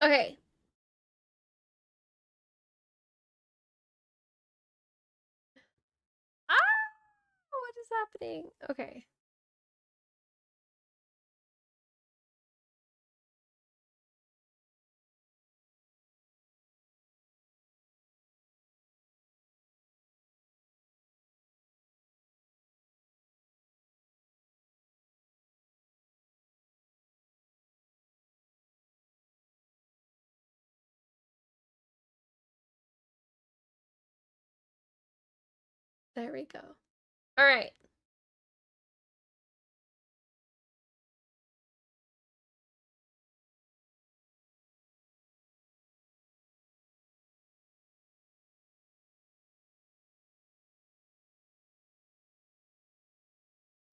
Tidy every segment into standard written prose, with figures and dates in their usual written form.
Okay. Ah, what is happening? Okay. There we go. All right.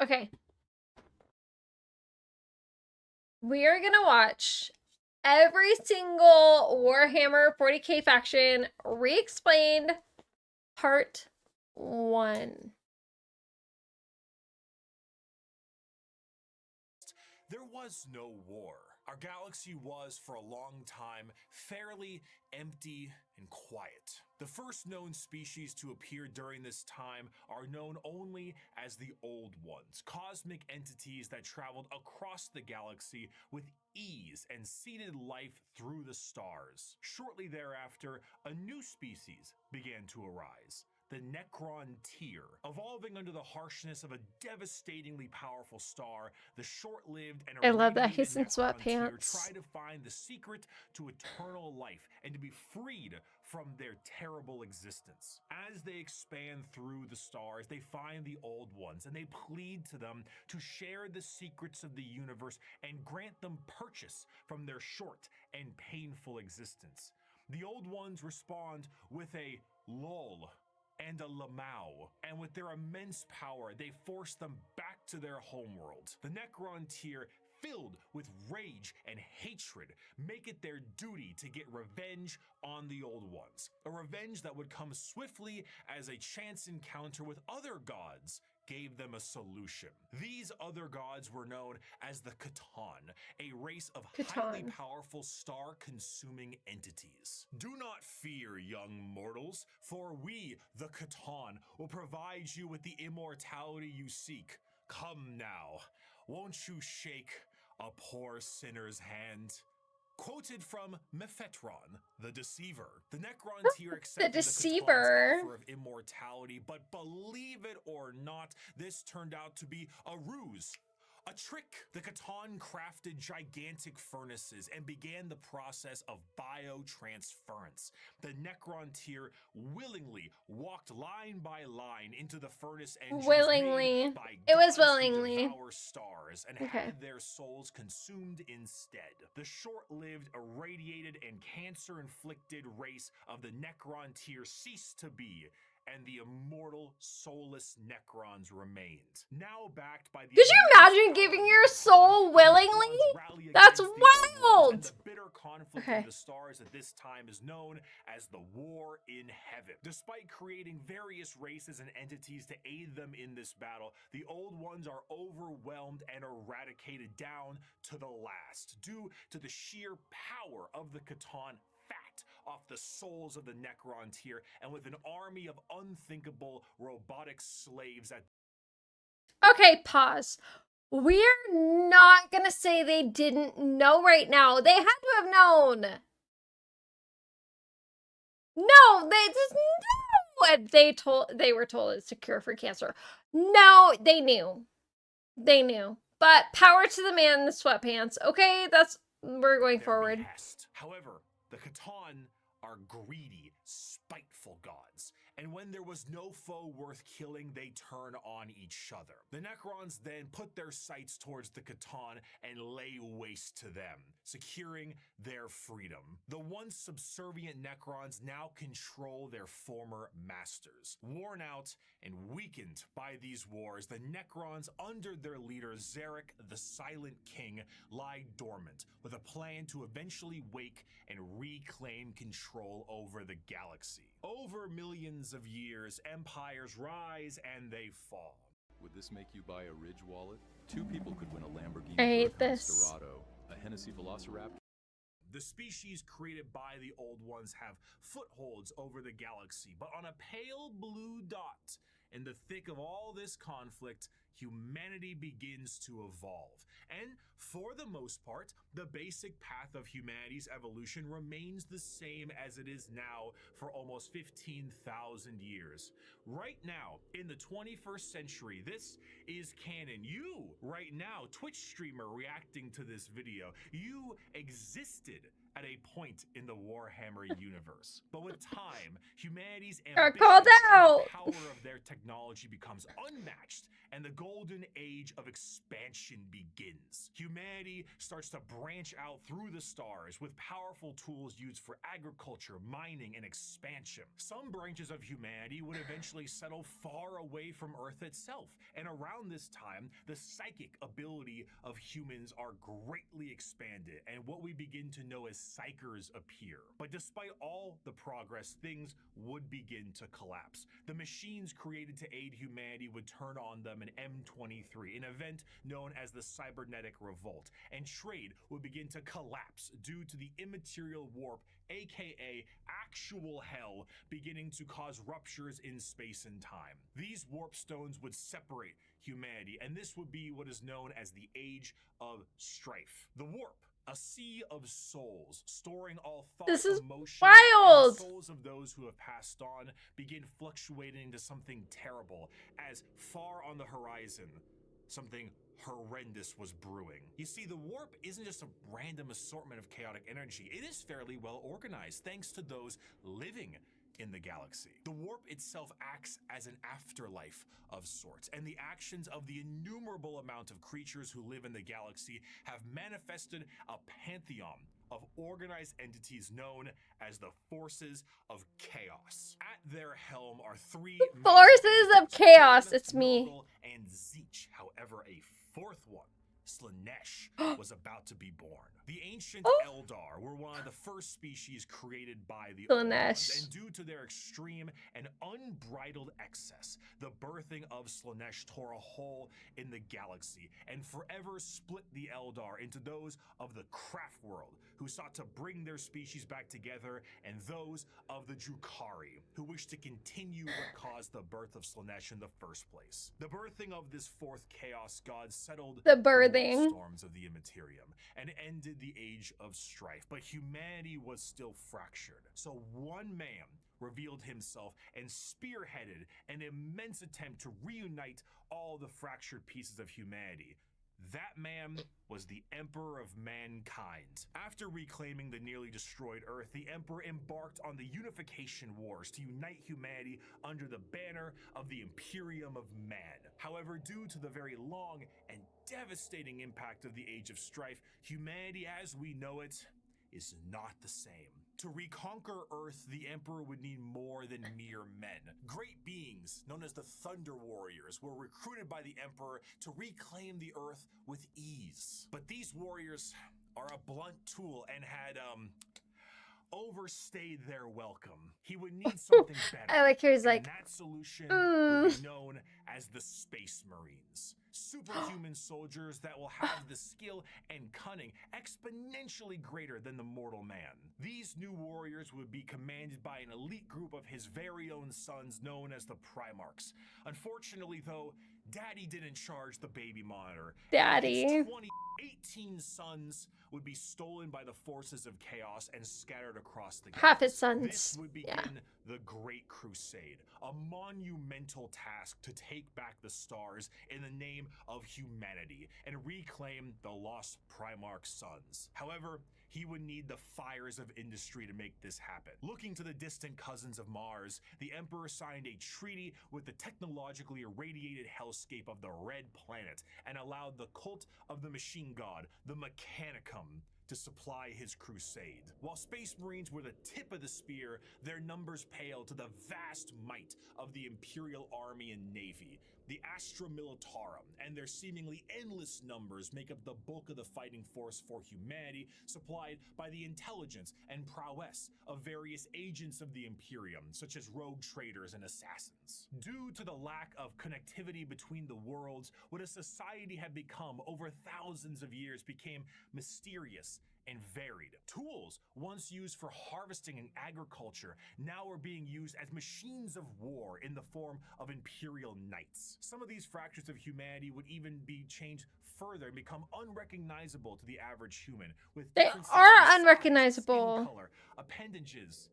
Okay. We are gonna watch every single Warhammer 40k faction re-explained part 1. There was no war. Our galaxy was, for a long time, fairly empty and quiet. The first known species to appear during this time are known only as the Old Ones, cosmic entities that traveled across the galaxy with ease and seeded life through the stars. Shortly thereafter, a new species began to arise. The Necron tier. Evolving under the harshness of a devastatingly powerful star, the short-lived and I love that irradiated he's in Necron tier sweatpants. try to find the secret to eternal life and to be freed from their terrible existence. As they expand through the stars, they find the Old Ones and they plead to them to share the secrets of the universe and grant them purchase from their short and painful existence. The Old Ones respond with a lull and a Lamau, and with their immense power, they force them back to their homeworld. The Necron tier, filled with rage and hatred, make it their duty to get revenge on the Old Ones. A revenge that would come swiftly as a chance encounter with other gods gave them a solution. These other gods were known as the Catan, a race of highly powerful star-consuming entities. Do not fear, young mortals, for we, the Catan, will provide you with the immortality you seek. Come now, won't you shake a poor sinner's hand? Quoted from Mephetron, the Deceiver. The Necron tier accepted the Catan's offer of immortality, but believe it or not, this turned out to be a ruse. A trick. The Catan crafted gigantic furnaces and began the process of biotransference. The Necron tier willingly walked line by line into the furnace engines made by gods who devour stars and had their souls consumed instead. The short-lived, irradiated, and cancer-inflicted race of the Necron tier ceased to be, and the immortal, soulless Necrons remained. Now backed by the... Could you imagine giving your soul willingly? That's wild! And the bitter conflict of the stars at this time is known as the War in Heaven. Despite creating various races and entities to aid them in this battle, the Old Ones are overwhelmed and eradicated down to the last, due to the sheer power of the Catan off the souls of the Necron tier, and with an army of unthinkable robotic slaves at... Okay, pause. We're not gonna say they didn't know right now. They had to have known. No, they just knew. They were told it's a cure for cancer. No, they knew. They knew. But power to the man in the sweatpants. Okay, we're going forward. Behest. However, the Catan are greedy, spiteful gods, and when there was no foe worth killing, they turn on each other. The Necrons then put their sights towards the Catan and lay waste to them, securing their freedom. The once subservient Necrons now control their former masters. Worn out and weakened by these wars, the Necrons, under their leader Zarek, the Silent King, lie dormant, with a plan to eventually wake and reclaim control over the galaxy. Over millions of years, empires rise and they fall. Would this make you buy a Ridge wallet? 2 people could win a Lamborghini I hate this. Dorado, a Hennessy Velociraptor. The species created by the Old Ones have footholds over the galaxy, but on a pale blue dot in the thick of all this conflict, humanity begins to evolve. And for the most part, the basic path of humanity's evolution remains the same as it is now for almost 15,000 years. Right now, in the 21st century, this is canon. You, right now, Twitch streamer reacting to this video, you existed at a point in the Warhammer universe. But with time, humanity's Got ambition called and out. the power of their technology becomes unmatched, and the golden age of expansion begins. Humanity starts to branch out through the stars with powerful tools used for agriculture, mining, and expansion. Some branches of humanity would eventually settle far away from Earth itself, and around this time, the psychic ability of humans are greatly expanded, and what we begin to know as psychers appear. But despite all the progress, things would begin to collapse. The machines created to aid humanity would turn on them in M23, an event known as the Cybernetic Revolt, and trade would begin to collapse due to the immaterial warp, aka actual hell, beginning to cause ruptures in space and time. These warp stones would separate humanity, and this would be what is known as the Age of Strife. The warp, a sea of souls, storing all thoughts, This is emotions, wild. and souls of those who have passed on, begin fluctuating into something terrible, as far on the horizon, something horrendous was brewing. You see, the warp isn't just a random assortment of chaotic energy. It is fairly well organized, thanks to those living in the galaxy. The warp itself acts as an afterlife of sorts, and the actions of the innumerable amount of creatures who live in the galaxy have manifested a pantheon of organized entities known as the Forces of Chaos. At their helm are three Forces of Chaos. It's me. Nurgle, and Zeech. However, a fourth one, Slaanesh, was about to be born. The ancient Eldar were one of the first species created by the Old Ones, Slaanesh. and due to their extreme and unbridled excess, the birthing of Slaanesh tore a hole in the galaxy and forever split the Eldar into those of the craft world, who sought to bring their species back together, and those of the Drukhari, who wished to continue what caused the birth of Slaanesh in the first place. The birthing of this fourth chaos god settled The warp birthing. storms of the Immaterium and ended the Age of Strife, but humanity was still fractured. So one man revealed himself and spearheaded an immense attempt to reunite all the fractured pieces of humanity. That man was the Emperor of Mankind. After reclaiming the nearly destroyed Earth, the Emperor embarked on the Unification Wars to unite humanity under the banner of the Imperium of Man. However, due to the very long and devastating impact of the Age of Strife, humanity as we know it is not the same. To reconquer Earth, the Emperor would need more than mere men. Great beings, known as the Thunder Warriors, were recruited by the Emperor to reclaim the Earth with ease. But these warriors are a blunt tool and had, overstayed their welcome. He would need something better. I like he's like, and that solution would be known as the Space Marines. Superhuman soldiers that will have the skill and cunning exponentially greater than the mortal man. These new warriors would be commanded by an elite group of his very own sons known as the Primarchs. Unfortunately, though, Daddy didn't charge the baby monitor. Daddy. His 18 sons would be stolen by the forces of chaos and scattered across the half his galaxy. sons. This would begin the Great Crusade, a monumental task to take back the stars in the name of humanity and reclaim the lost Primarch sons. However, he would need the fires of industry to make this happen. Looking to the distant cousins of Mars, the Emperor signed a treaty with the technologically irradiated hellscape of the Red Planet and allowed the cult of the machine god, the Mechanicum, to supply his crusade. While Space Marines were the tip of the spear, their numbers paled to the vast might of the Imperial Army and Navy. The Astra Militarum and their seemingly endless numbers make up the bulk of the fighting force for humanity, supplied by the intelligence and prowess of various agents of the Imperium, such as rogue traders and assassins. Due to the lack of connectivity between the worlds, what a society had become over thousands of years became mysterious and varied. Tools, once used for harvesting and agriculture, now are being used as machines of war in the form of imperial knights. Some of these fractures of humanity would even be changed further and become unrecognizable to the average human, with They differences are in size, unrecognizable. skin color, appendages,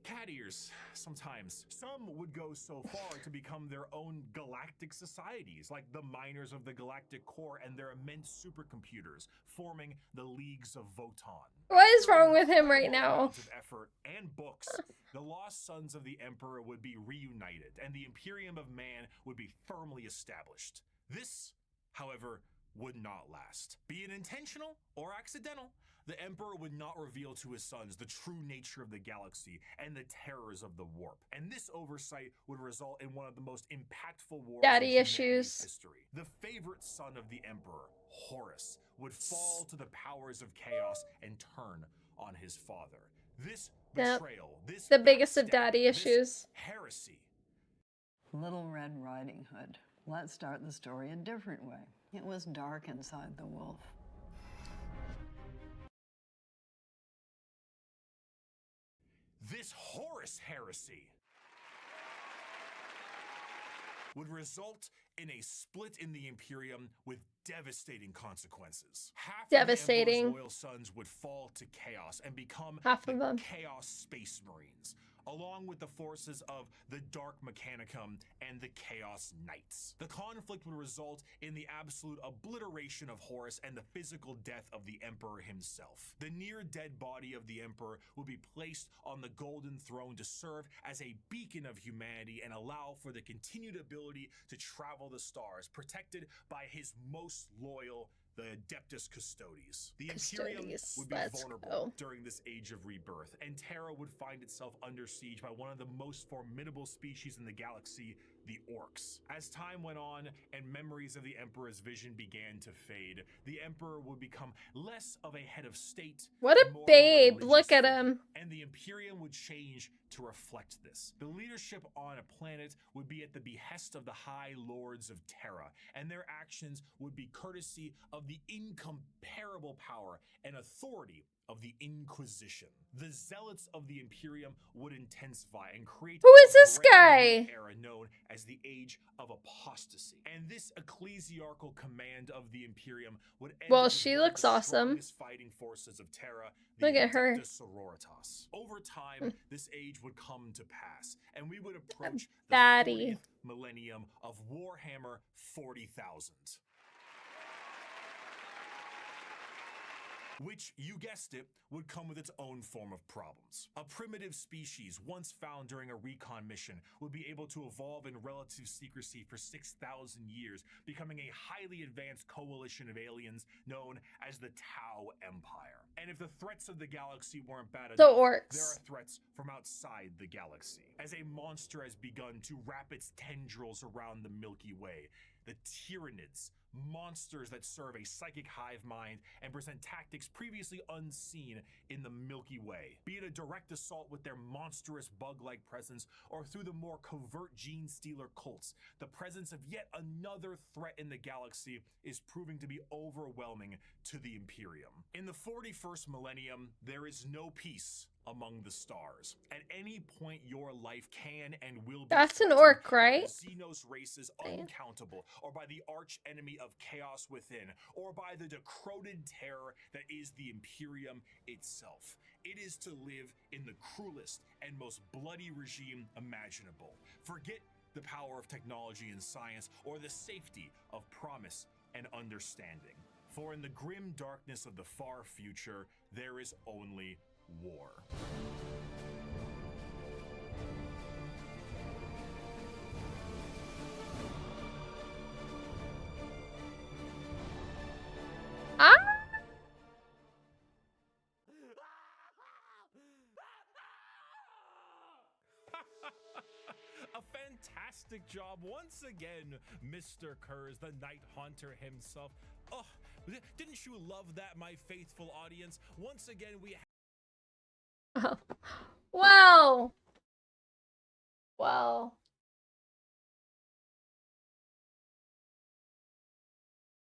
cat ears, sometimes. Some would go so far to become their own galactic societies, like the miners of the Galactic Core and their immense supercomputers, forming the Leagues of Votan. What is After wrong with him right incredible now? amounts of effort and books, the lost sons of the Emperor would be reunited, and the Imperium of Man would be firmly established. This, however, would not last. Be it intentional or accidental, the Emperor would not reveal to his sons the true nature of the galaxy and the terrors of the warp. And this oversight would result in one of the most impactful wars Daddy in humanity's issues. history. The favorite son of the Emperor, Horus, would fall to the powers of chaos and turn on his father. This betrayal, this the biggest of backstab, daddy this issues. heresy. Little Red Riding Hood. Let's start the story a different way. It was dark inside the wolf. This Horus heresy would result in a split in the Imperium with devastating consequences. Half Devastating. of the Emperor's loyal sons would fall to chaos and become Half the of them. Chaos Space Marines, along with the forces of the Dark Mechanicum and the Chaos Knights. The conflict would result in the absolute obliteration of Horus and the physical death of the Emperor himself. The near-dead body of the Emperor would be placed on the Golden Throne to serve as a beacon of humanity and allow for the continued ability to travel the stars, protected by his most loyal, the Adeptus Custodes. The Imperium would be vulnerable during this age of rebirth, and Terra would find itself under siege by one of the most formidable species in the galaxy, the Orcs. As time went on and memories of the Emperor's vision began to fade, the Emperor would become less of a head of state. What a more of babe. religious Look at figure, him. and the Imperium would change to reflect this. The leadership on a planet would be at the behest of the High Lords of Terra, and their actions would be courtesy of the incomparable power and authority of the Inquisition. The zealots of the Imperium would intensify and create Who is a this brand new guy? era known as the Age of Apostasy. And this ecclesiarchal command of the Imperium would end Well, up as she one of looks the awesome. strongest fighting forces of Terra, the Look at her. Adeptus Sororitas. Over time, this age would come to pass, and we would approach the Daddy. 40th millennium of Warhammer 40,000. Which, you guessed it, would come with its own form of problems. A primitive species once found during a recon mission would be able to evolve in relative secrecy for 6,000 years, becoming a highly advanced coalition of aliens known as the Tau Empire. And if the threats of the galaxy weren't bad enough, The orcs. there are threats from outside the galaxy. As a monster has begun to wrap its tendrils around the Milky Way, the Tyranids, monsters that serve a psychic hive mind and present tactics previously unseen in the Milky Way. Be it a direct assault with their monstrous bug-like presence, or through the more covert gene stealer cults, the presence of yet another threat in the galaxy is proving to be overwhelming to the Imperium. In the 41st millennium, there is no peace among the stars. At any point, your life can and will be That's an threatened orc, by right? Xenos races uncountable, or by the arch enemy of chaos within, or by the decroded terror that is the Imperium itself. It is to live in the cruelest and most bloody regime imaginable. Forget the power of technology and science, or the safety of promise and understanding. For in the grim darkness of the far future, there is only war. Ah! A fantastic job once again, Mr. Kurz, the Night Haunter himself. Oh, didn't you love that, my faithful audience? Once again, we Oh. Wow. Wow.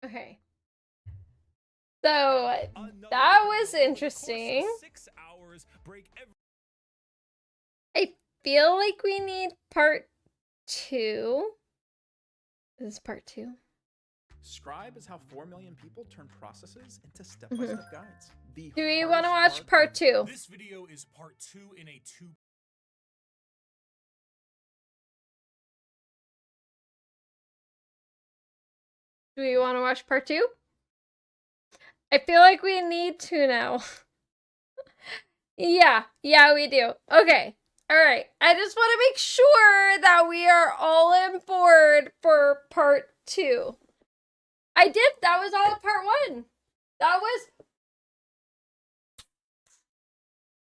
Okay. So Another that criminal was over the course of interesting. 6 hours break every I feel like we need part 2. This is part 2. Scribe is how 4 million people turn processes into step-by-step guides. The Do we want to hardest watch part part 2? This video is part 2 in a 2. Do we want to watch part 2? I feel like we need to now. Yeah, we do. Okay. All right. I just want to make sure that we are all on board for part 2. That was all of part 1. That was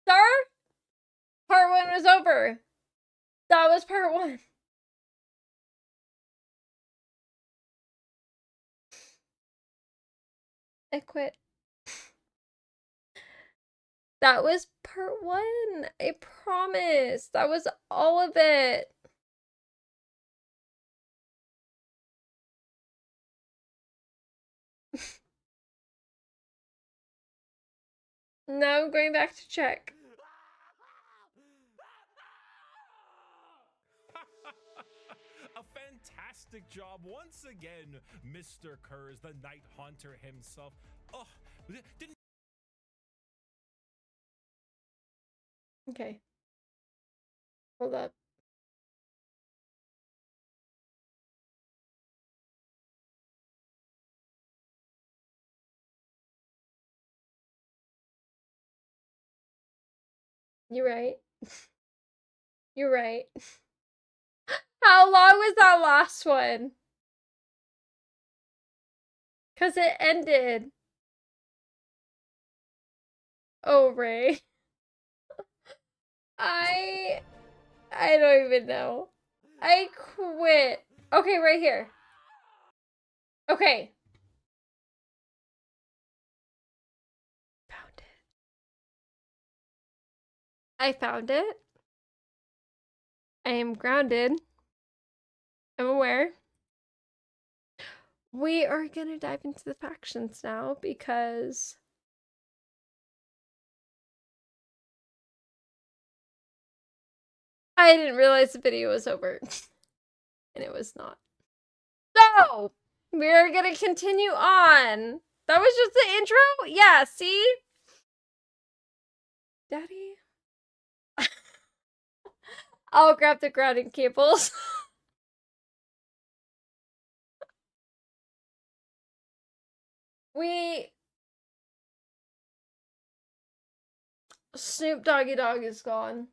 Star. Part 1 was over. That was part 1. I quit. That was part 1. I promise. That was all of it. Now I'm going back to check. A fantastic job once again, Mr. Kurz, the Night Haunter himself. Oh, didn't Okay. Hold up. You're right. You're right. How long was that last one? Because it ended. Oh, Ray. I don't even know. I quit. Okay, right here. Okay. Found it. I found it. I am grounded. I'm aware. We are gonna dive into the factions now because I didn't realize the video was over. And it was not. So, we're gonna continue on. That was just the intro? Yeah, see? Daddy? I'll grab the grounding cables. Snoop Doggy Dogg is gone.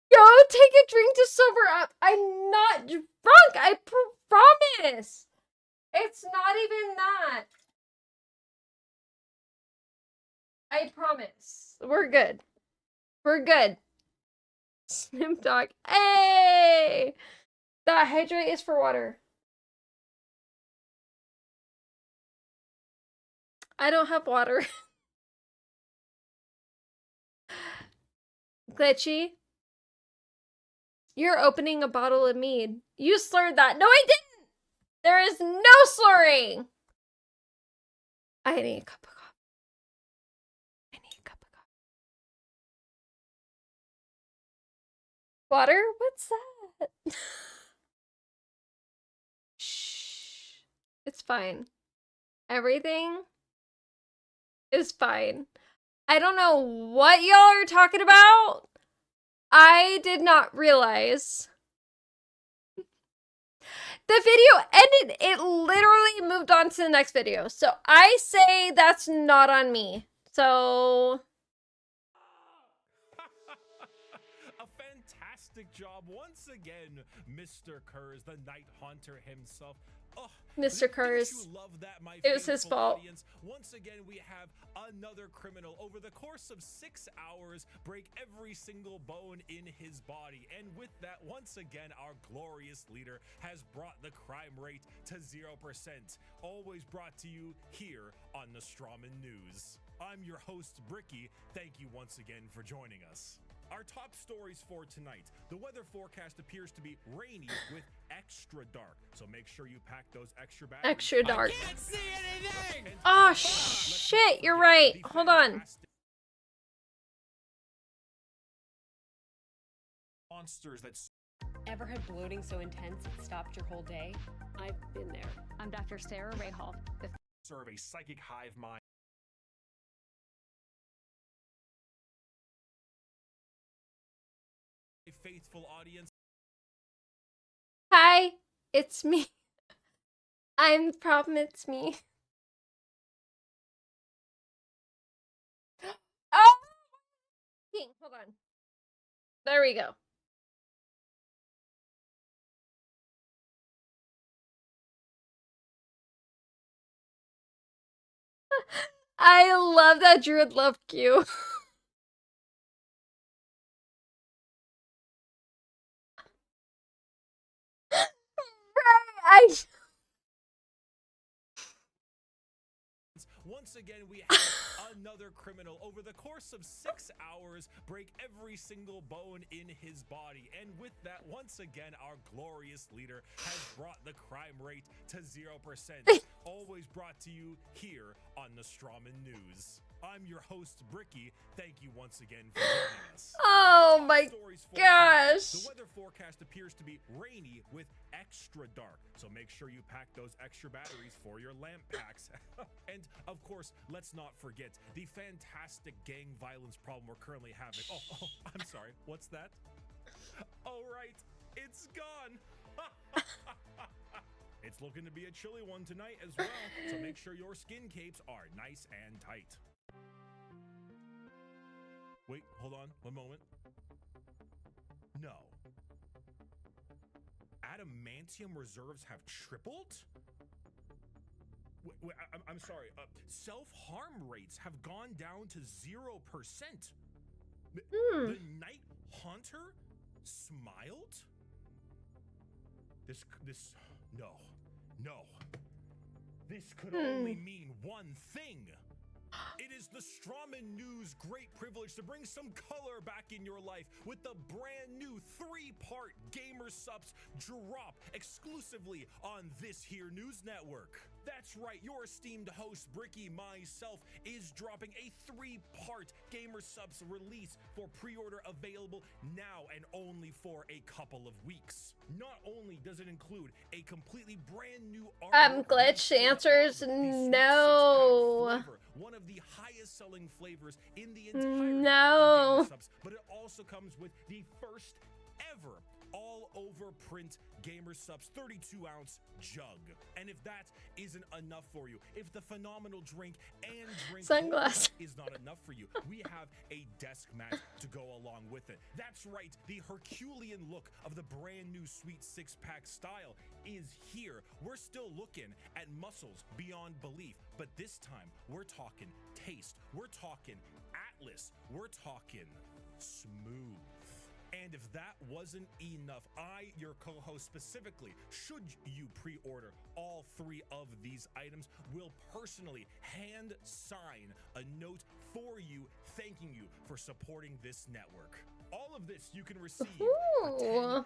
Yo, take a drink to sober up. I'm not drunk. I promise. It's not even that. I promise. We're good. We're good. Snoop Dogg. Hey! That hydrate is for water. I don't have water. Glitchy. You're opening a bottle of mead. You slurred that. No, I didn't! There is no slurring! I need a cup of coffee. I need a cup of coffee. Water? What's that? Shh. It's fine. Everything is fine. I don't know what y'all are talking about. I did not realize. The video ended. It literally moved on to the next video. So I say that's not on me. So a fantastic job once again, Mr. Kurz, the Night Haunter himself. Oh, Mr. Kurz. Didn't you love that, my It was his faithful fault. audience? Once again, we have another criminal over the course of 6 hours break every single bone in his body. And with that, once again, our glorious leader has brought the crime rate to 0%. Always brought to you here on the Strawman News. I'm your host, Bricky. Thank you once again for joining us. Our top stories for tonight. The weather forecast appears to be rainy with extra dark. So make sure you pack those extra batteries. Extra dark. I can't see anything! Oh, shit, you're right. Hold on. Monsters that Ever had bloating so intense it stopped your whole day? I've been there. I'm Dr. Sarah Rahal, the serve a psychic hive mind. A faithful audience. Hi, it's me. I'm the problem, it's me. Oh! Hold on. There we go. I love that Druid loved you. I Once again, we have another criminal over the course of 6 hours break every single bone in his body. And with that, once again, our glorious leader has brought the crime rate to 0%. Always brought to you here on the Strawman News. I'm your host, Bricky. Thank you once again for joining us. Oh my gosh. The weather forecast appears to be rainy with extra dark. So make sure you pack those extra batteries for your lamp packs. And of course, let's not forget the fantastic gang violence problem we're currently having. Oh, I'm sorry. What's that? Oh, right. It's gone. It's looking to be a chilly one tonight as well. So make sure your skin capes are nice and tight. Wait, hold on, one moment. No. Adamantium reserves have tripled? Wait, I'm sorry. Self-harm rates have gone down to 0%. The Night Haunter smiled? No. This could only mean one thing. It is the Strawman News' great privilege to bring some color back in your life with the brand new 3-part Gamer Subs drop exclusively on this here news network. That's right, your esteemed host Bricky, myself, is dropping a 3-part Gamer Subs release for pre-order available now and only for a couple of weeks. Not only does it include a completely brand new glitch. The answer is no. One of the highest selling flavors in the entire No. Gamer Subs, but it also comes with the first ever all over print Gamer Subs 32-ounce jug. And if that isn't enough for you, if the phenomenal drink and drink Sunglass is not enough for you, we have a desk mat to go along with it. That's right, the Herculean look of the brand new sweet 6-pack style is here. We're still looking at muscles beyond belief, but this time we're talking taste, we're talking Atlas, we're talking smooth. And if that wasn't enough, I, your co-host specifically, should you pre-order all 3 of these items, will personally hand sign a note for you, thanking you for supporting this network. All of this you can receive for 10%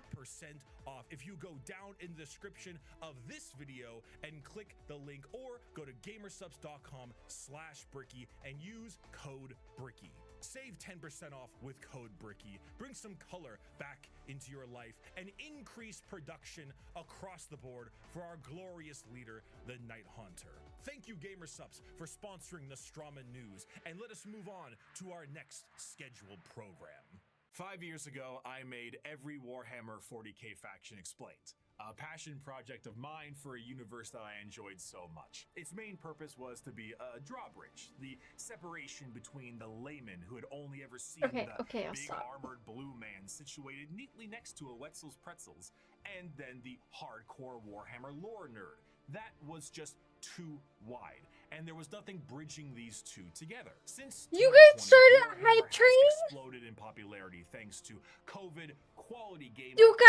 off if you go down in the description of this video and click the link, or go to gamersubs.com/Bricky and use code Bricky. Save 10% off with code Bricky. Bring some color back into your life and increase production across the board for our glorious leader, the Night Haunter. Thank you, Gamer Subs, for sponsoring the Strawman News, and let us move on to our next scheduled program. 5 years ago, I made every Warhammer 40k faction explained. A passion project of mine for a universe that I enjoyed so much. Its main purpose was to be a drawbridge, the separation between the layman who had only ever seen the big armored blue man situated neatly next to a Wetzel's Pretzels, and then the hardcore Warhammer lore nerd. That was just too wide, and there was nothing bridging these two together. Since you guys started a hype train? Exploded in popularity thanks to COVID, quality games, you a few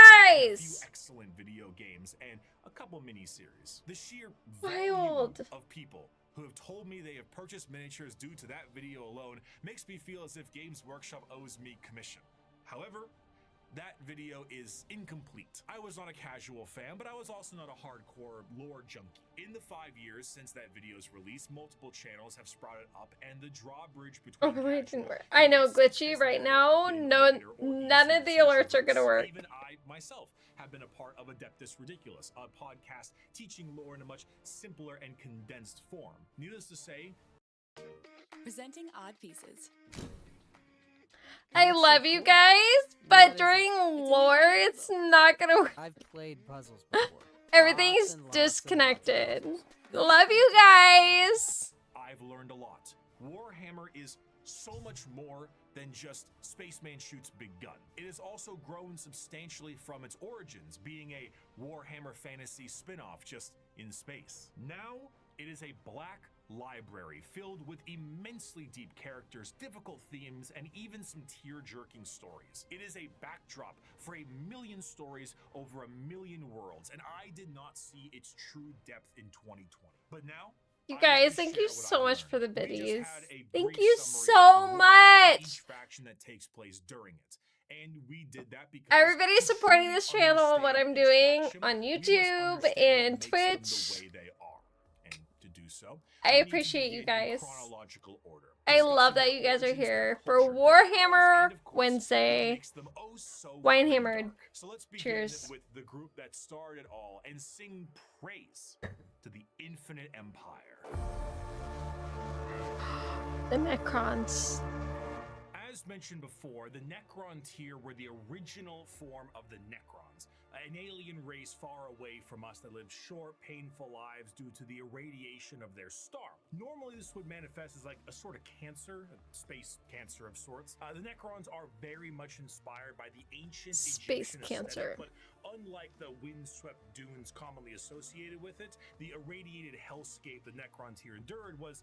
guys, excellent video games, and a couple miniseries. The sheer wild volume of people who have told me they have purchased miniatures due to that video alone makes me feel as if Games Workshop owes me commission. However, that video is incomplete. I was not a casual fan, but I was also not a hardcore lore junkie. In the 5 years since that video's release, multiple channels have sprouted up, and the drawbridge between I know, glitchy right now. No, none of the alerts are gonna work. Even I myself have been a part of Adeptus Ridiculous, a podcast teaching lore in a much simpler and condensed form. Needless to say, Presenting Odd Pieces. I love you guys, but during lore, it's not gonna work. I've played puzzles before. Everything's disconnected. Love you guys. I've learned a lot. Warhammer is so much more than just Spaceman Shoots Big Gun. It has also grown substantially from its origins, being a Warhammer fantasy spin-off just in space. Now, it is a black library filled with immensely deep characters, difficult themes, and even some tear-jerking stories. It is a backdrop for 1,000,000 stories over 1,000,000 worlds, and I did not see its true depth in 2020. But now, You I'd like guys, to thank share you what so I've much for the learned. We just biddies. had a Thank brief you summary so of the lore much. of each faction that takes place during it. And we did that because Everybody to supporting truly this channel, what I'm understand each doing faction, on you must YouTube understand and what makes Twitch. them the way they are. And to do so, I we need to appreciate you begin in guys. chronological order, I love discussing that their you guys are origins, their here for culture, their Warhammer powers, and of course, what Wednesday. makes them oh so WineHammered. grimdark. So let's begin Cheers. with the group that started it all and sing praise to the infinite empire. The Necrons. As mentioned before, the Necron tier were the original form of the Necrons, an alien race far away from us that lived short, painful lives due to the irradiation of their star. Normally, this would manifest as like a sort of cancer, a space cancer of sorts. The Necrons are very much inspired by the ancient Space Egyptian cancer. aesthetic, but unlike the windswept dunes commonly associated with it, the irradiated hellscape the Necron tier endured was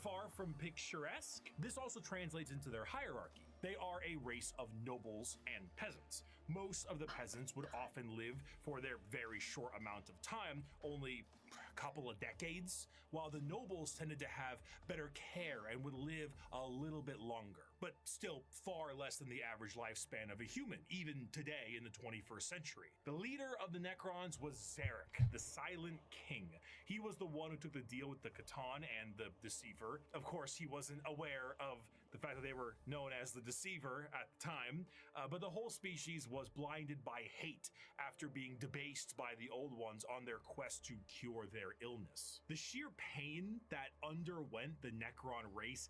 far from picturesque. This also translates into their hierarchy. They are a race of nobles and peasants. Most of the peasants would often live for their very short amount of time, only a couple of decades, while the nobles tended to have better care and would live a little bit longer, but still far less than the average lifespan of a human, even today in the 21st century. The leader of the Necrons was Zarek, the Silent King. He was the one who took the deal with the Catan and the Deceiver. Of course, he wasn't aware of the fact that they were known as the Deceiver at the time, but the whole species was blinded by hate after being debased by the Old Ones on their quest to cure their illness. The sheer pain that underwent the Necron race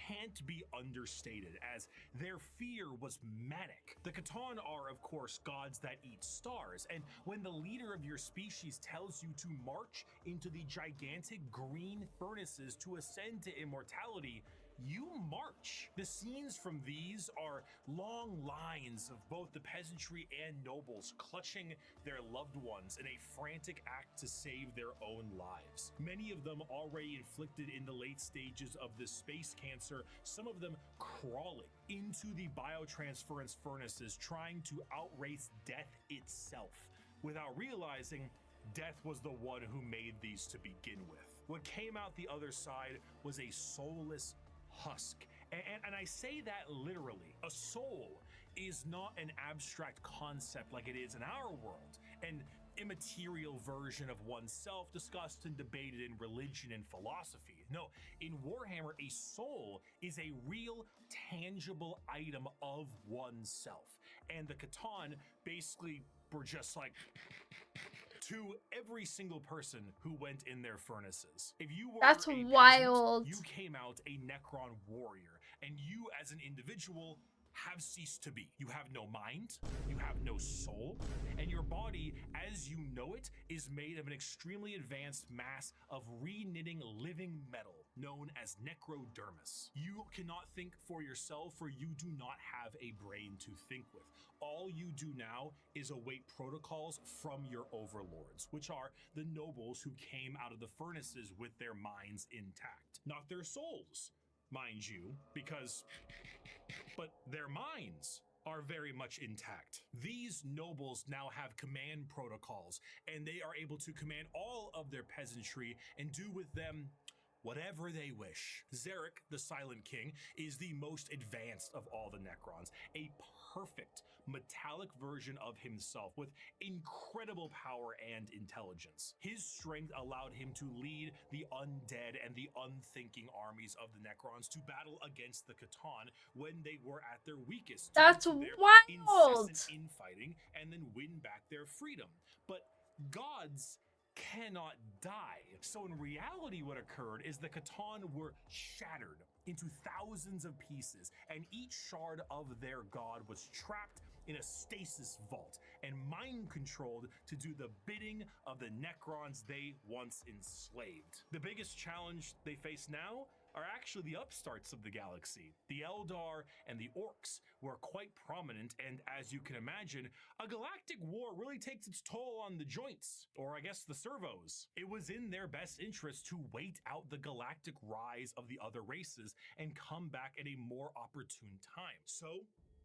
can't be understated, as their fear was manic. The Catan are, of course, gods that eat stars, and when the leader of your species tells you to march into the gigantic green furnaces to ascend to immortality, you march. The scenes from these are long lines of both the peasantry and nobles clutching their loved ones in a frantic act to save their own lives. Many of them already inflicted in the late stages of the space cancer, some of them crawling into the biotransference furnaces, trying to outrace death itself, without realizing death was the one who made these to begin with. What came out the other side was a soulless husk. And I say that literally. A soul is not an abstract concept like it is in our world, an immaterial version of oneself discussed and debated in religion and philosophy. No, in Warhammer, a soul is a real, tangible item of oneself. And the Catan basically were just like to every single person who went in their furnaces. If you were That's a peasant, wild. you came out a Necron warrior, and you as an individual have ceased to be. You have no mind, you have no soul, and your body, as you know it, is made of an extremely advanced mass of re-knitting living metal known as necrodermis. You cannot think for yourself, for you do not have a brain to think with. All you do now is await protocols from your overlords, which are the nobles who came out of the furnaces with their minds intact. Not their souls, mind you, but their minds are very much intact. These nobles now have command protocols, and they are able to command all of their peasantry and do with them whatever they wish. Zarek, the Silent King, is the most advanced of all the Necrons, a perfect metallic version of himself with incredible power and intelligence. His strength allowed him to lead the undead and the unthinking armies of the Necrons to battle against the Catan when they were at their weakest. That's due to their wild. incessant infighting and then win back their freedom. But gods cannot die. So in reality, what occurred is the Catan were shattered into thousands of pieces, and each shard of their god was trapped in a stasis vault and mind controlled to do the bidding of the Necrons they once enslaved. The biggest challenge they face now are actually the upstarts of the galaxy. The Eldar and the Orcs were quite prominent, and as you can imagine, a galactic war really takes its toll on the joints, or I guess the servos. It was in their best interest to wait out the galactic rise of the other races and come back at a more opportune time. So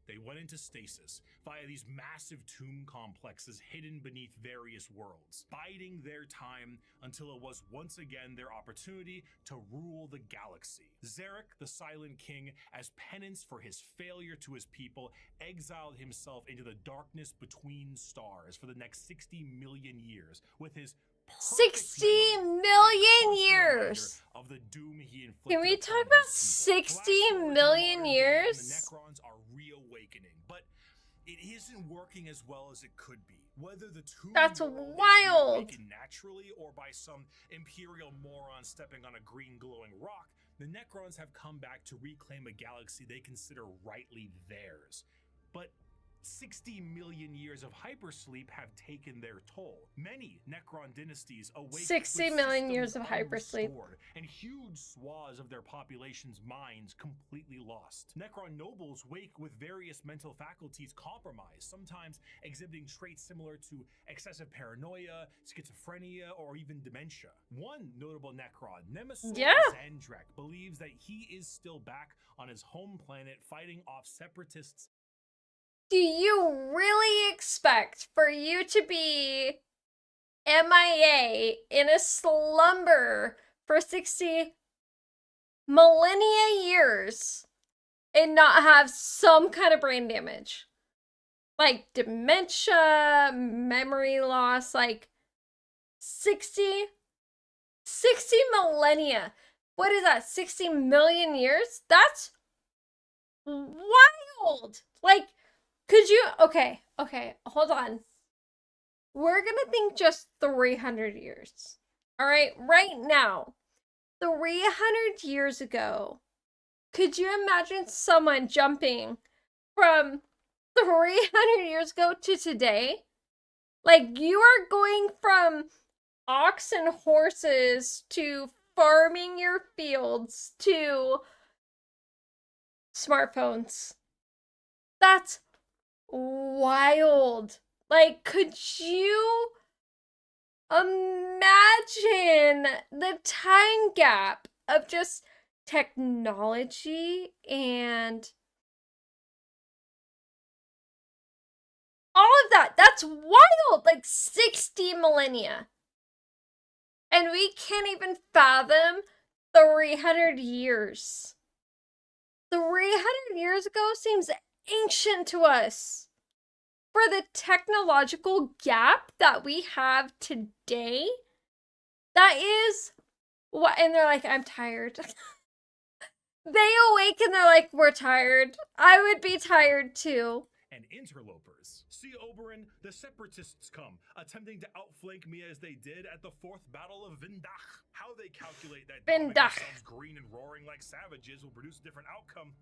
they went into stasis via these massive tomb complexes hidden beneath various worlds, biding their time until it was once again their opportunity to rule the galaxy. Zarek, the Silent King, as penance for his failure to his people, exiled himself into the darkness between stars for the next 60 million years, with his 60 million years. Of the doom he inflicted. Can we talk about 60 million years? The Necrons are reawakening, but it isn't working as well as it could be. Whether the tomb That's world is wild. reawakened naturally or by some imperial moron stepping on a green glowing rock, the Necrons have come back to reclaim a galaxy they consider rightly theirs. But 60 million years of hypersleep have taken their toll. Many Necron dynasties awake 60 with million systems years of hypersleep. unrestored, and huge swaths of their population's minds completely lost. Necron nobles wake with various mental faculties compromised, sometimes exhibiting traits similar to excessive paranoia, schizophrenia, or even dementia. One notable Necron, Nemesis Zandrek, believes that he is still back on his home planet fighting off separatists. Do you really expect for you to be MIA in a slumber for 60 millennia years and not have some kind of brain damage? Like dementia, memory loss, like 60 millennia. What is that? 60 million years? That's wild. Like, could you, okay, hold on. We're gonna think just 300 years. All right, right now, 300 years ago, could you imagine someone jumping from 300 years ago to today? Like, you are going from ox and horses to farming your fields to smartphones. That's wild. Like, could you imagine the time gap of just technology and all of that? That's wild. Like 60 millennia. And we can't even fathom 300 years. 300 years ago seems ancient to us. For the technological gap that we have today, that is what, and they're like, I'm tired. They awake and they're like, we're tired. I would be tired too. And interlopers. See, Oberyn, the separatists come, attempting to outflank me as they did at the 4th Battle of Vindach. How they calculate that Vindach, themselves green and roaring like savages will produce a different outcome,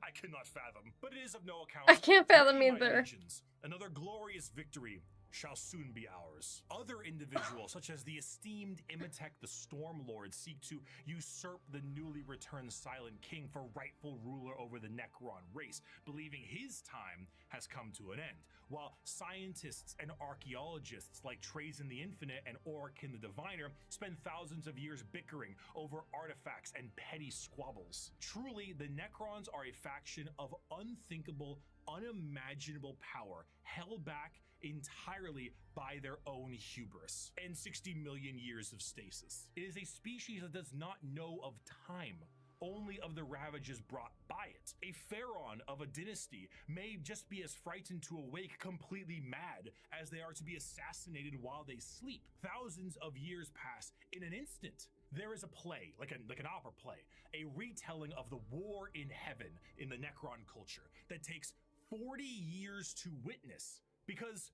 I cannot fathom. But it is of no account. I can't fathom My either. legions, another glorious victory shall soon be ours. Other individuals, such as the esteemed Imitek the Stormlord, seek to usurp the newly returned Silent King for rightful ruler over the Necron race, believing his time has come to an end, while scientists and archaeologists like Trazen the Infinite and Orikin the Diviner spend thousands of years bickering over artifacts and petty squabbles. Truly, the Necrons are a faction of unthinkable, unimaginable power held back entirely by their own hubris and 60 million years of stasis. It is a species that does not know of time, only of the ravages brought by it. A pharaoh of a dynasty may just be as frightened to awake completely mad as they are to be assassinated while they sleep. Thousands of years pass in an instant. There is a play, like an opera play, a retelling of the war in heaven in the Necron culture that takes 40 years to witness because...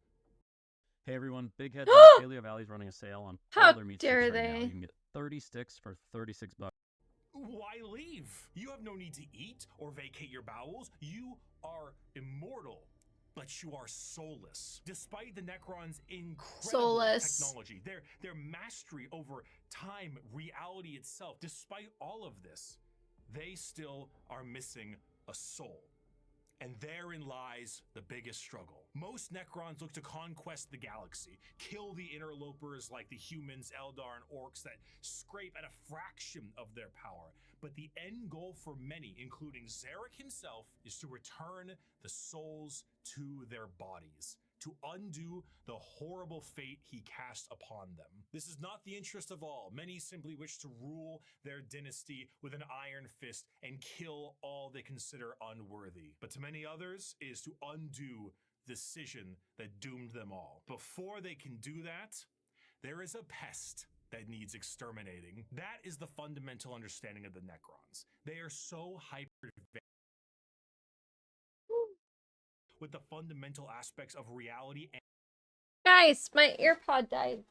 Hey everyone, Big Head Paleo Valley's running a sale on How all their meat dare sticks right now. they? You can get 30 sticks for $36. Why leave? You have no need to eat or vacate your bowels. You are immortal, but you are soulless. Despite the Necrons' incredible technology, their mastery over time, reality itself, despite all of this, they still are missing a soul. And therein lies the biggest struggle. Most Necrons look to conquest the galaxy, kill the interlopers like the humans, Eldar, and orcs that scrape at a fraction of their power. But the end goal for many, including Zarek himself, is to return the souls to their bodies, to undo the horrible fate he cast upon them. This is not the interest of all. Many simply wish to rule their dynasty with an iron fist and kill all they consider unworthy. But to many others, it is to undo the decision that doomed them all. Before they can do that, there is a pest that needs exterminating. That is the fundamental understanding of the Necrons. They are so hyper with the fundamental aspects of reality and Guys, my earpod died.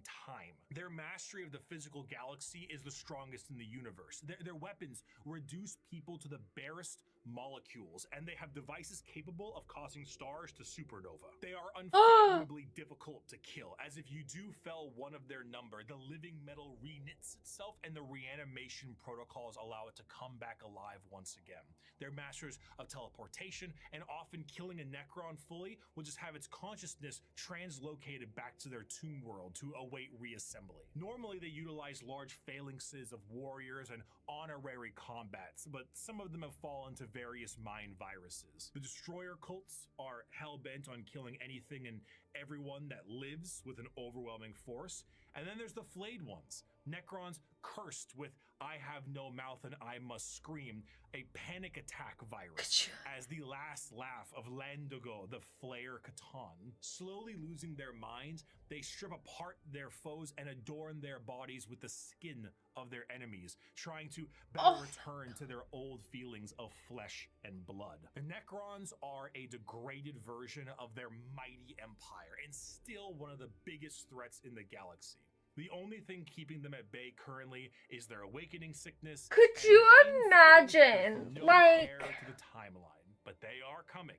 time. Their mastery of the physical galaxy is the strongest in the universe. Their weapons reduce people to the barest molecules, and they have devices capable of causing stars to supernova. They are unfathomably difficult to kill, as if you do fell one of their number, the living metal reknits itself, and the reanimation protocols allow it to come back alive once again. They're masters of teleportation, and often killing a Necron fully will just have its consciousness translocated back to their tomb world to await reassembly. Normally they utilize large phalanxes of warriors and honorary combats, but some of them have fallen to various mind viruses. The destroyer cults are hell-bent on killing anything and everyone that lives with an overwhelming force. And then there's the flayed ones, Necrons cursed with I have no mouth and I must scream, a panic attack virus, as the last laugh of Landogo, the Flayer Catan. Slowly losing their minds, they strip apart their foes and adorn their bodies with the skin of their enemies, trying to better return to their old feelings of flesh and blood. The Necrons are a degraded version of their mighty empire, and still one of the biggest threats in the galaxy. The only thing keeping them at bay currently is their awakening sickness. Could you imagine? No like, care to the timeline, but they are coming,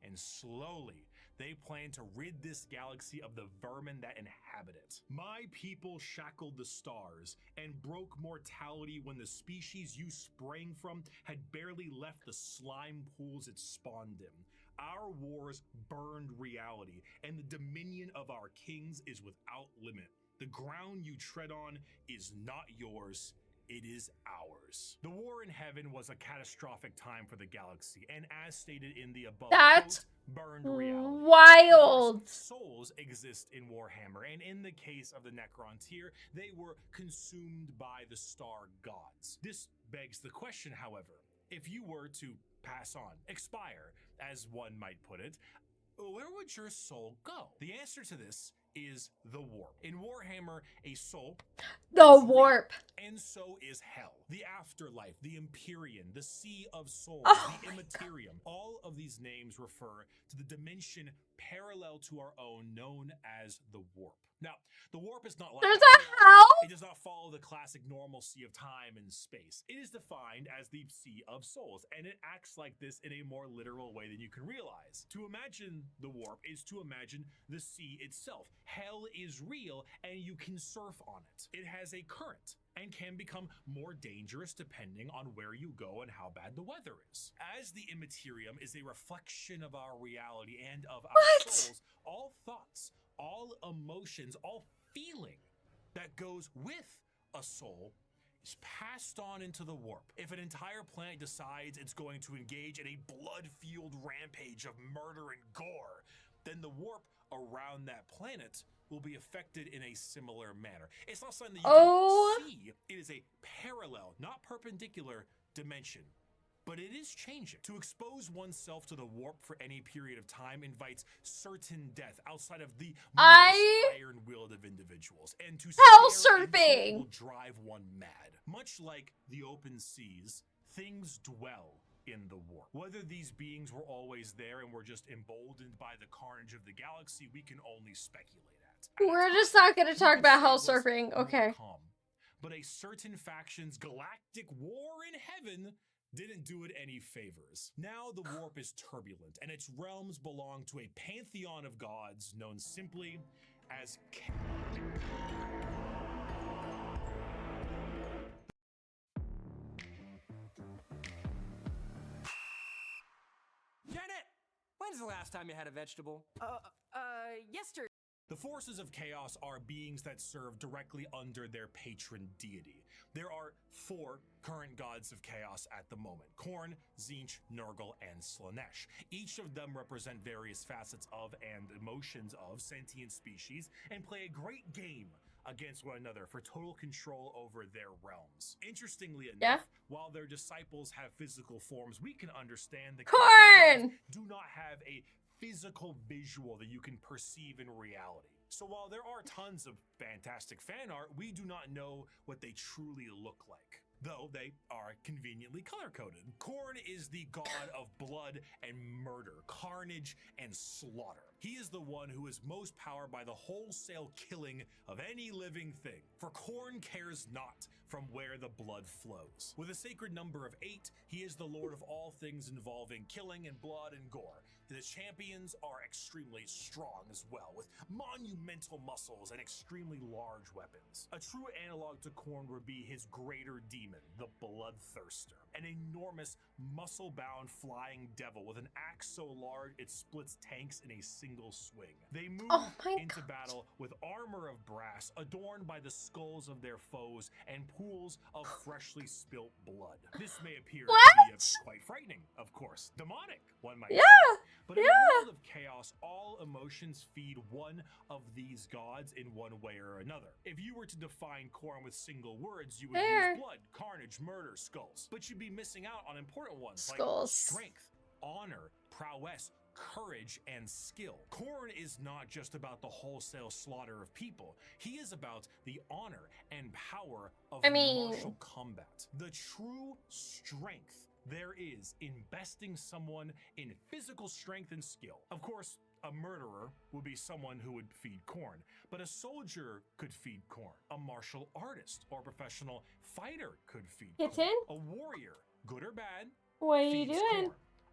and slowly they plan to rid this galaxy of the vermin that inhabit it. My people shackled the stars and broke mortality when the species you sprang from had barely left the slime pools it spawned in. Our wars burned reality, and the dominion of our kings is without limit. The ground you tread on is not yours, it is ours. The war in heaven was a catastrophic time for the galaxy, and as stated in the above, that's burned reality. wild. Souls exist in Warhammer, and in the case of the Necron tier, they were consumed by the star gods. This begs the question, however, if you were to pass on, expire, as one might put it, where would your soul go? The answer to this is the warp. In Warhammer, a soul The warp. and so is hell. The afterlife, the Empyrean, the Sea of Souls, the Immaterium. All of these names refer to the dimension parallel to our own known as the warp. Now, the warp is not like There's that. a hell? It does not follow the classic normalcy of time and space. It is defined as the Sea of Souls, and it acts like this in a more literal way than you can realize. To imagine the warp is to imagine the sea itself. Hell is real, and you can surf on it. It has a current and can become more dangerous depending on where you go and how bad the weather is. As the immaterium is a reflection of our reality and of our souls, all thoughts, all emotions, all feeling that goes with a soul is passed on into the warp. If an entire planet decides it's going to engage in a blood-fueled rampage of murder and gore, then the warp around that planet will be affected in a similar manner. It's not something that you can see. It is a parallel, not perpendicular dimension. But it is changing. To expose oneself to the warp for any period of time invites certain death outside of the most iron-willed of individuals. And to hell stare into it surfing will drive one mad. Much like the open seas, things dwell in the warp. Whether these beings were always there and were just emboldened by the carnage of the galaxy, we can only speculate at. We're just not going to talk about hell surfing. Okay. But a certain faction's galactic war in heaven didn't do it any favors. Now the warp is turbulent, and its realms belong to a pantheon of gods known simply as Janet! When's the last time you had a vegetable? Yesterday. The forces of chaos are beings that serve directly under their patron deity. There are 4 current gods of chaos at the moment: Khorne, Tzeentch, Nurgle, and Slaanesh. Each of them represent various facets of and emotions of sentient species and play a great game against one another for total control over their realms. Interestingly enough, while their disciples have physical forms we can understand, the Khorne do not have a physical visual that you can perceive in reality. So while there are tons of fantastic fan art, we do not know what they truly look like, though they are conveniently color-coded. Khorne is the god of blood and murder, carnage and slaughter. He is the one who is most powered by the wholesale killing of any living thing, for Khorne cares not from where the blood flows. With a sacred number of 8, he is the lord of all things involving killing and blood and gore. The champions are extremely strong as well, with monumental muscles and extremely large weapons. A true analog to Khorne would be his greater demon, the Bloodthirster, an enormous muscle-bound flying devil with an axe so large it splits tanks in a single swing. They move into battle with armor of brass adorned by the skulls of their foes and pools of freshly spilt blood. This may appear to be quite frightening, of course. Demonic, one might say. But in the world of chaos, all emotions feed one of these gods in one way or another. If you were to define Khorne with single words, you would use blood, carnage, murder, skulls. But you'd be missing out on important ones like strength, honor, prowess, courage, and skill. Khorne is not just about the wholesale slaughter of people. He is about the honor and power of martial combat. The true strength there is in besting someone in physical strength and skill. Of course, a murderer would be someone who would feed Khorne, but a soldier could feed Khorne. A martial artist or professional fighter could feed Khorne. A warrior, good or bad, what are you doing? Khorne.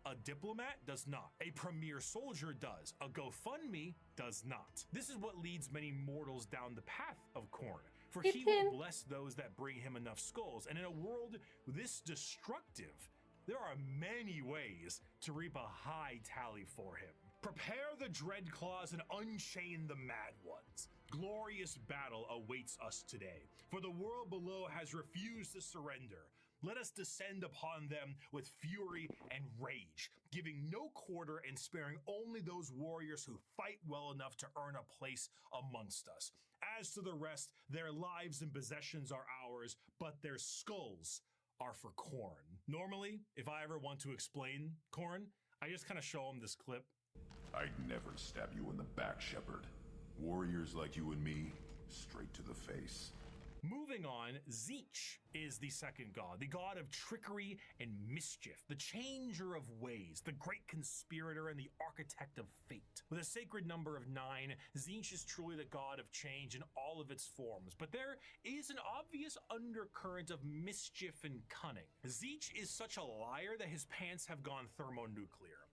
A diplomat does not. A premier soldier does. A GoFundMe does not. This is what leads many mortals down the path of Khorne, for he will bless those that bring him enough skulls. And in a world this destructive, there are many ways to reap a high tally for him. Prepare the dread claws and unchain the mad ones. Glorious battle awaits us today, for the world below has refused to surrender. Let us descend upon them with fury and rage, giving no quarter and sparing only those warriors who fight well enough to earn a place amongst us. As to the rest, their lives and possessions are ours, but their skulls are for Khorne. Normally, if I ever want to explain Khorne, I just kind of show him this clip. I'd never stab you in the back, Shepard. Warriors like you and me, straight to the face. Moving on, Tzeentch is the second god, the god of trickery and mischief, the changer of ways, the great conspirator and the architect of fate. With a sacred number of 9, Tzeentch is truly the god of change in all of its forms, but there is an obvious undercurrent of mischief and cunning. Tzeentch is such a liar that his pants have gone thermonuclear.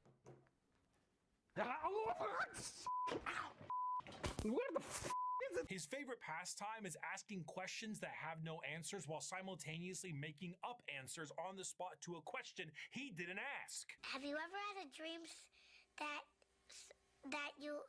Where the f is it? His favorite pastime is asking questions that have no answers while simultaneously making up answers on the spot to a question he didn't ask. Have you ever had a dream that you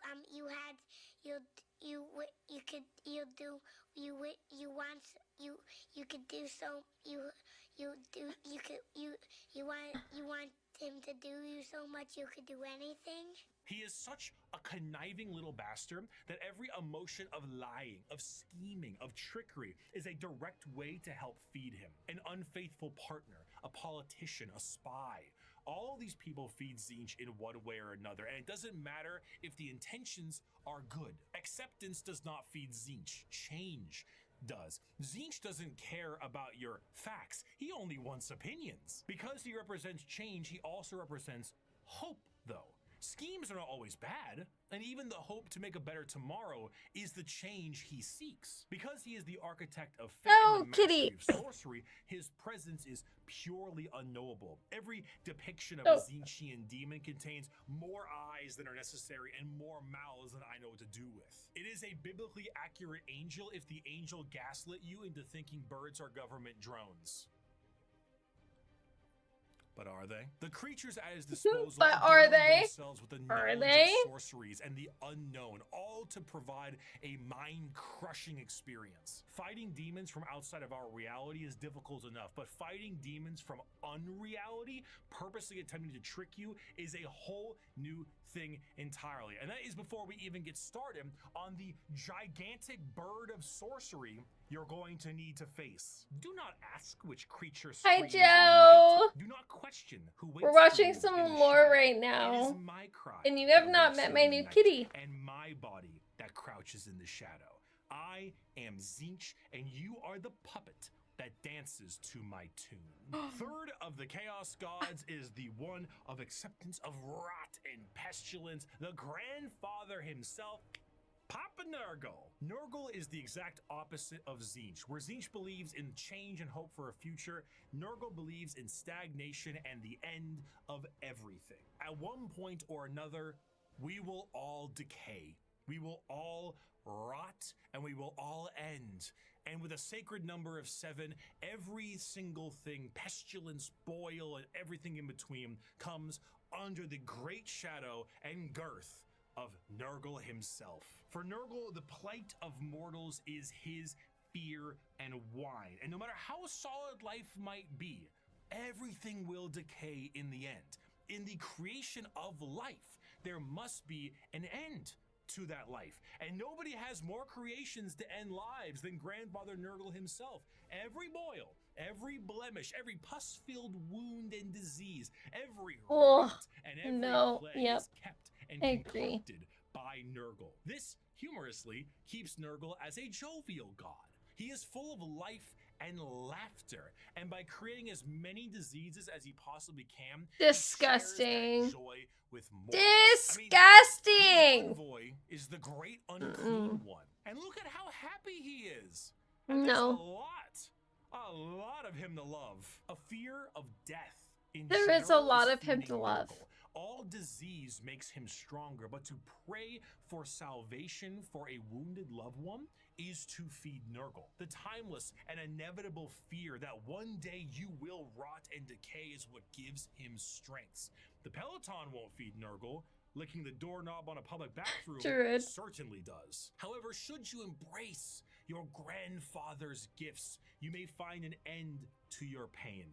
want him to do you so much you could do anything? He is such a conniving little bastard that every emotion of lying, of scheming, of trickery is a direct way to help feed him. An unfaithful partner, a politician, a spy. All these people feed Tzeentch in one way or another, and it doesn't matter if the intentions are good. Acceptance does not feed Tzeentch. Change does. Tzeentch doesn't care about your facts. He only wants opinions. Because he represents change, he also represents hope, though. Schemes are not always bad, and even the hope to make a better tomorrow is the change he seeks. Because he is the architect of fate and the mastery of sorcery, his presence is purely unknowable. Every depiction of a Tzeentchian demon contains more eyes than are necessary and more mouths than I know what to do with. It is a biblically accurate angel if the angel gaslit you into thinking birds are government drones. But are they? The creatures at his disposal themselves with the knowledge of sorceries and the unknown, all to provide a mind-crushing experience. Fighting demons from outside of our reality is difficult enough, but fighting demons from unreality, purposely attempting to trick you, is a whole new thing entirely. And that is before we even get started on the gigantic bird of sorcery you're going to need to face. Do not ask which creature screams in the night. Do not question who waits. We're watching some lore right now, it is my cry and you have not met my new kitty. And my body that crouches in the shadow. I am Tzeentch, and you are the puppet that dances to my tune. Third of the Chaos Gods is the one of acceptance of rot and pestilence, the grandfather himself, Papa Nurgle. Nurgle is the exact opposite of Tzeentch. Where Tzeentch believes in change and hope for a future, Nurgle believes in stagnation and the end of everything. At one point or another, we will all decay. We will all rot, and we will all end. And with a sacred number of 7, every single thing, pestilence, boil, and everything in between, comes under the great shadow and girth of Nurgle himself. For Nurgle, the plight of mortals is his fear and wine. And no matter how solid life might be, everything will decay in the end. In the creation of life, there must be an end to that life. And nobody has more creations to end lives than Grandfather Nurgle himself. Every boil, every blemish, every pus-filled wound and disease, every rot and every plague is kept and concocted by Nurgle. This, humorously, keeps Nurgle as a jovial god. He is full of life and laughter, and by creating as many diseases as he possibly can, disgusting. He shares that joy with more. Disgusting. His envoy is the great unclean one, and look at how happy he is. No, a lot of him to love. A fear of death. There is a lot of him to love. All disease makes him stronger, but to pray for salvation for a wounded loved one is to feed Nurgle. The timeless and inevitable fear that one day you will rot and decay is what gives him strength. The Peloton won't feed Nurgle. Licking the doorknob on a public bathroom certainly does. However, should you embrace your grandfather's gifts, you may find an end to your pain.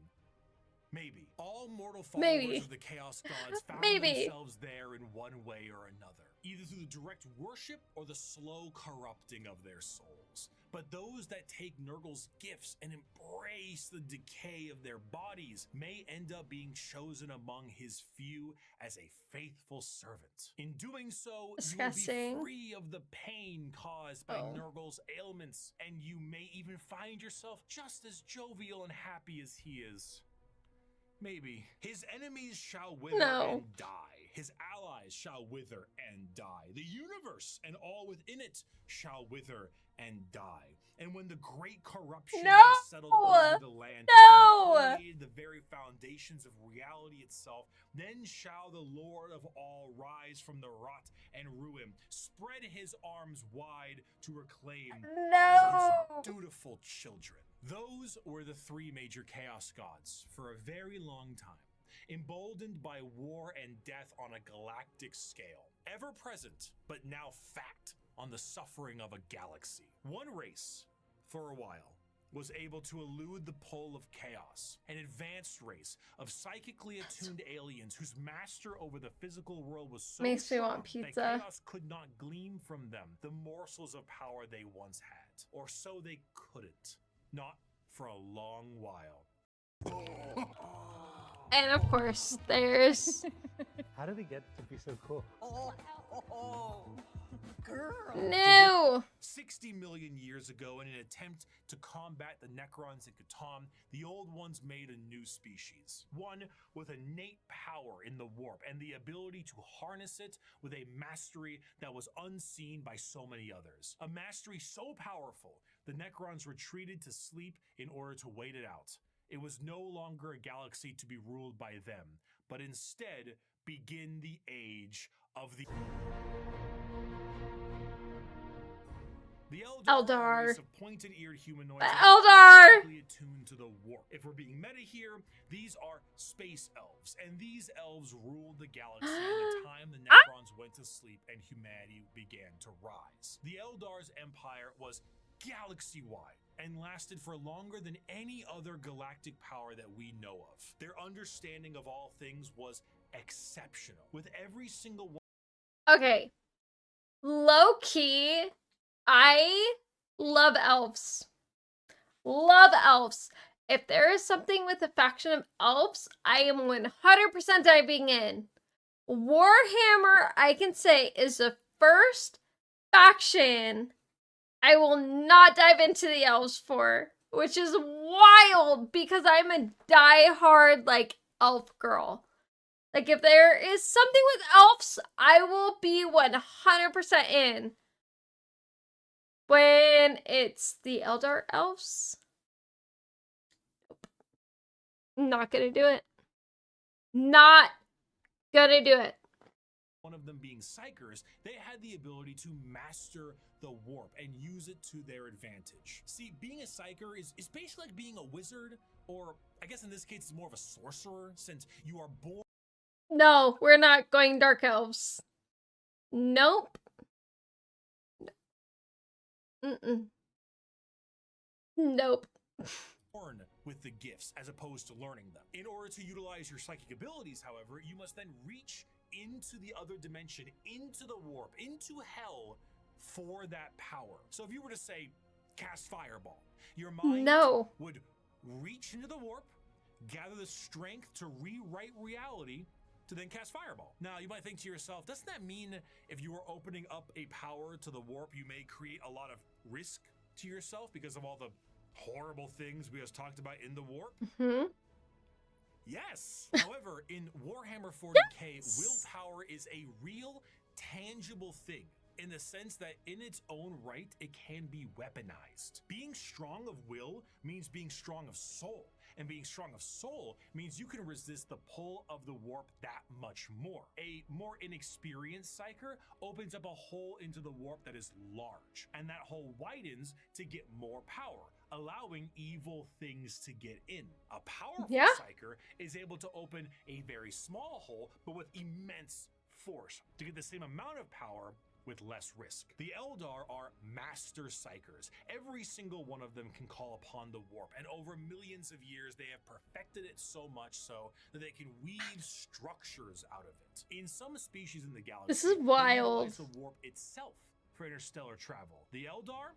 Maybe. All mortal followers of the Chaos Gods found themselves there in one way or another, either through the direct worship or the slow corrupting of their souls. But those that take Nurgle's gifts and embrace the decay of their bodies may end up being chosen among his few as a faithful servant. In doing so, you will be free of the pain caused by Nurgle's ailments, and you may even find yourself just as jovial and happy as he is. Maybe. His enemies shall wither and die. His allies shall wither and die. The universe and all within it shall wither and die. And when the great corruption has settled over the land and permeated the very foundations of reality itself, then shall the Lord of all rise from the rot and ruin, spread his arms wide to reclaim his dutiful children. Those were the three major Chaos Gods for a very long time, emboldened by war and death on a galactic scale, ever present but now fact on the suffering of a galaxy. One race, for a while, was able to elude the pull of chaos, an advanced race of psychically attuned aliens whose master over the physical world was so strong that chaos could not glean from them the morsels of power they once had, or so they couldn't. Not for a long while. And of course, there's... How did he get to be so cool? No! 60 million years ago, in an attempt to combat the Necrons in Catan, the Old Ones made a new species. One with innate power in the warp and the ability to harness it with a mastery that was unseen by so many others. A mastery so powerful, the Necrons retreated to sleep in order to wait it out. It was no longer a galaxy to be ruled by them, but instead begin the age of the... The Eldar are a race of pointed-eared humanoids attuned to the warp. If we're being meta here, these are space elves, and these elves ruled the galaxy in the time the Necrons went to sleep and humanity began to rise. The Eldar's empire was galaxy-wide and lasted for longer than any other galactic power that we know of. Their understanding of all things was exceptional, with every single one. Okay. Low-key, I love elves. Love elves. If there is something with a faction of elves, I am 100% diving in. Warhammer, I can say, is the first faction I will not dive into the elves for, which is wild because I'm a die-hard, like, elf girl. Like, if there is something with elves, I will be 100% in. When it's the Eldar elves, nope. Not gonna do it. Not gonna do it. One of them being psychers, they had the ability to master the warp and use it to their advantage. See, being a psyker is basically like being a wizard, or I guess in this case it's more of a sorcerer, since you are born... No, we're not going dark elves. Nope. Nope. Born with the gifts as opposed to learning them. In order to utilize your psychic abilities, however, you must then reach into the other dimension, into the warp, into hell for that power. So if you were to say, cast Fireball, your mind would reach into the warp, gather the strength to rewrite reality, to then cast Fireball. Now, you might think to yourself, doesn't that mean if you are opening up a power to the warp, you may create a lot of risk to yourself because of all the horrible things we just talked about in the warp? Yes. However, in Warhammer 40k, willpower is a real, tangible thing, in the sense that in its own right, it can be weaponized. Being strong of will means being strong of soul. And being strong of soul means you can resist the pull of the warp that much more. A more inexperienced psyker opens up a hole into the warp that is large, and that hole widens to get more power, allowing evil things to get in. A powerful psyker is able to open a very small hole, but with immense force to get the same amount of power with less risk. The Eldar are master psychers. Every single one of them can call upon the warp, and over millions of years they have perfected it so much so that they can weave structures out of it. In some species in the galaxy, This is wild. they utilize the warp itself for interstellar travel. The Eldar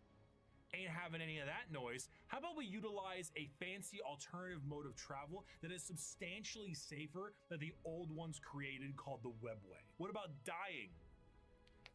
ain't having any of that noise. How about we utilize a fancy alternative mode of travel that is substantially safer than the old ones created, called the Webway? What about dying?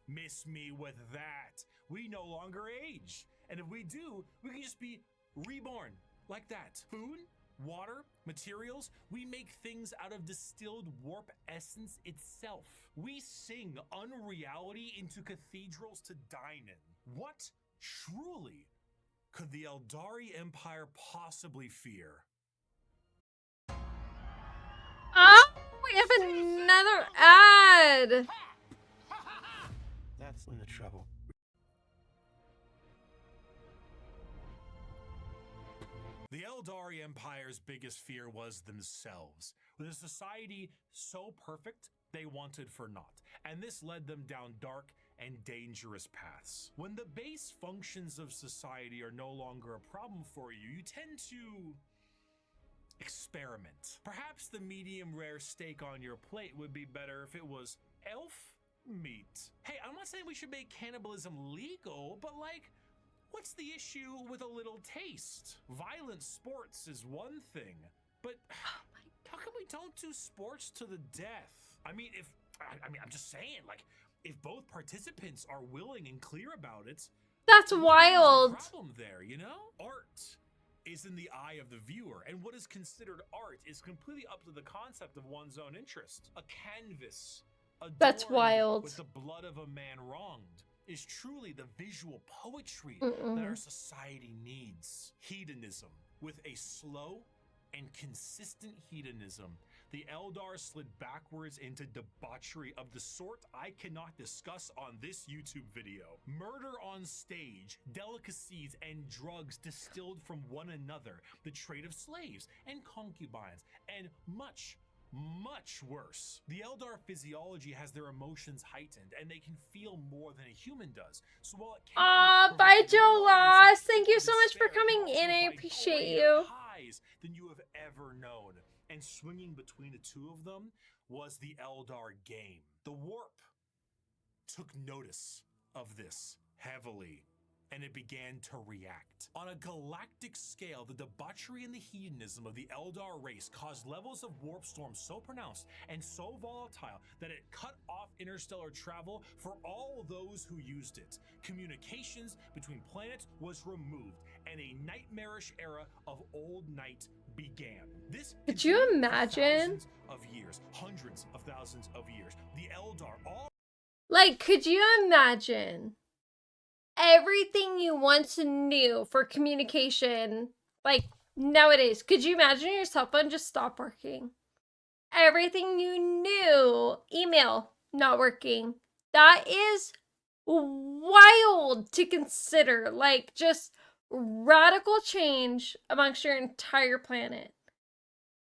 Miss me with that. We no longer age. And if we do, we can just be reborn like that. Food, water, materials, we make things out of distilled warp essence itself. We sing unreality into cathedrals to dine in. What truly could the Eldari Empire possibly fear? Oh, we have another ad. That's in the trouble. The Eldari Empire's biggest fear was themselves, with a society so perfect they wanted for naught, and this led them down dark and dangerous paths. When the base functions of society are no longer a problem for you, you tend to experiment. Perhaps the medium rare steak on your plate would be better if it was elf meat. Hey, I'm not saying we should make cannibalism legal, but like, what's the issue with a little taste? Violent sports is one thing, but how come we don't do sports to the death? I mean, I'm just saying, like, if both participants are willing and clear about it, that's wild. What's the problem there, you know? Art is in the eye of the viewer, and what is considered art is completely up to the concept of one's own interest. A canvas that's wild with the blood of a man wronged is truly the visual poetry that our society needs. Hedonism. With a slow and consistent hedonism, the Eldar slid backwards into debauchery of the sort I cannot discuss on this YouTube video. Murder on stage, delicacies and drugs distilled from one another, the trade of slaves and concubines, and much worse. The Eldar physiology has their emotions heightened, and they can feel more than a human does. So while it can bye Joe Loss. Thank you so much for coming in. I appreciate you. Highs than you have ever known. And swinging between the two of them was the Eldar game. The warp took notice of this heavily, and it began to react. On a galactic scale, the debauchery and the hedonism of the Eldar race caused levels of warp storm so pronounced and so volatile that it cut off interstellar travel for all those who used it. Communications between planets was removed, and a nightmarish era of old night began. This could you imagine? Of years, hundreds of thousands of years. The Eldar all could you imagine everything you once knew for communication, nowadays? Could you imagine your cell phone just stop working? Everything you knew, email not working. That is wild to consider. Just radical change amongst your entire planet.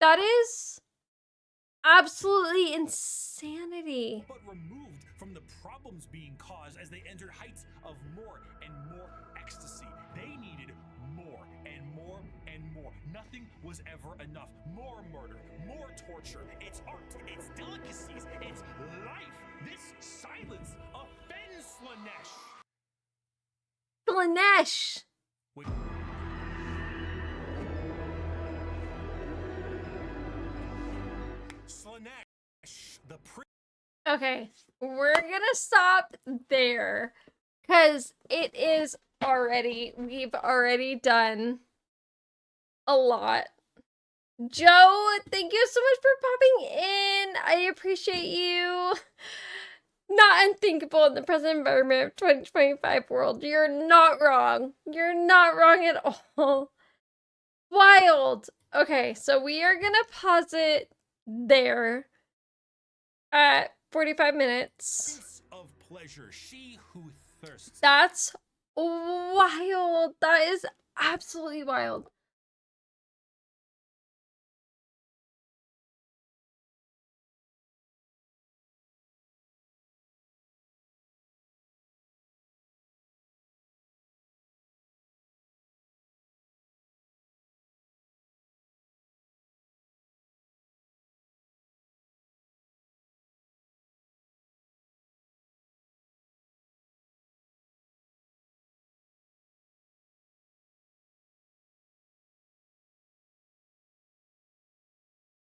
That is absolutely insanity. But removed from the problems being caused as they entered heights of more and more ecstasy. They needed more and more and more. Nothing was ever enough. More murder, more torture. It's art, it's delicacies, it's life. This silence offends Slanesh. Slanesh. Slanesh, the Okay, we're gonna stop there because we've already done a lot. Joe, thank you so much for popping in. I appreciate you. Not unthinkable in the present environment of 2025 world. You're not wrong. You're not wrong at all. Wild. Okay, so we are gonna pause it there at 45 minutes. Of pleasure, she who thirsts. That's wild. That is absolutely wild.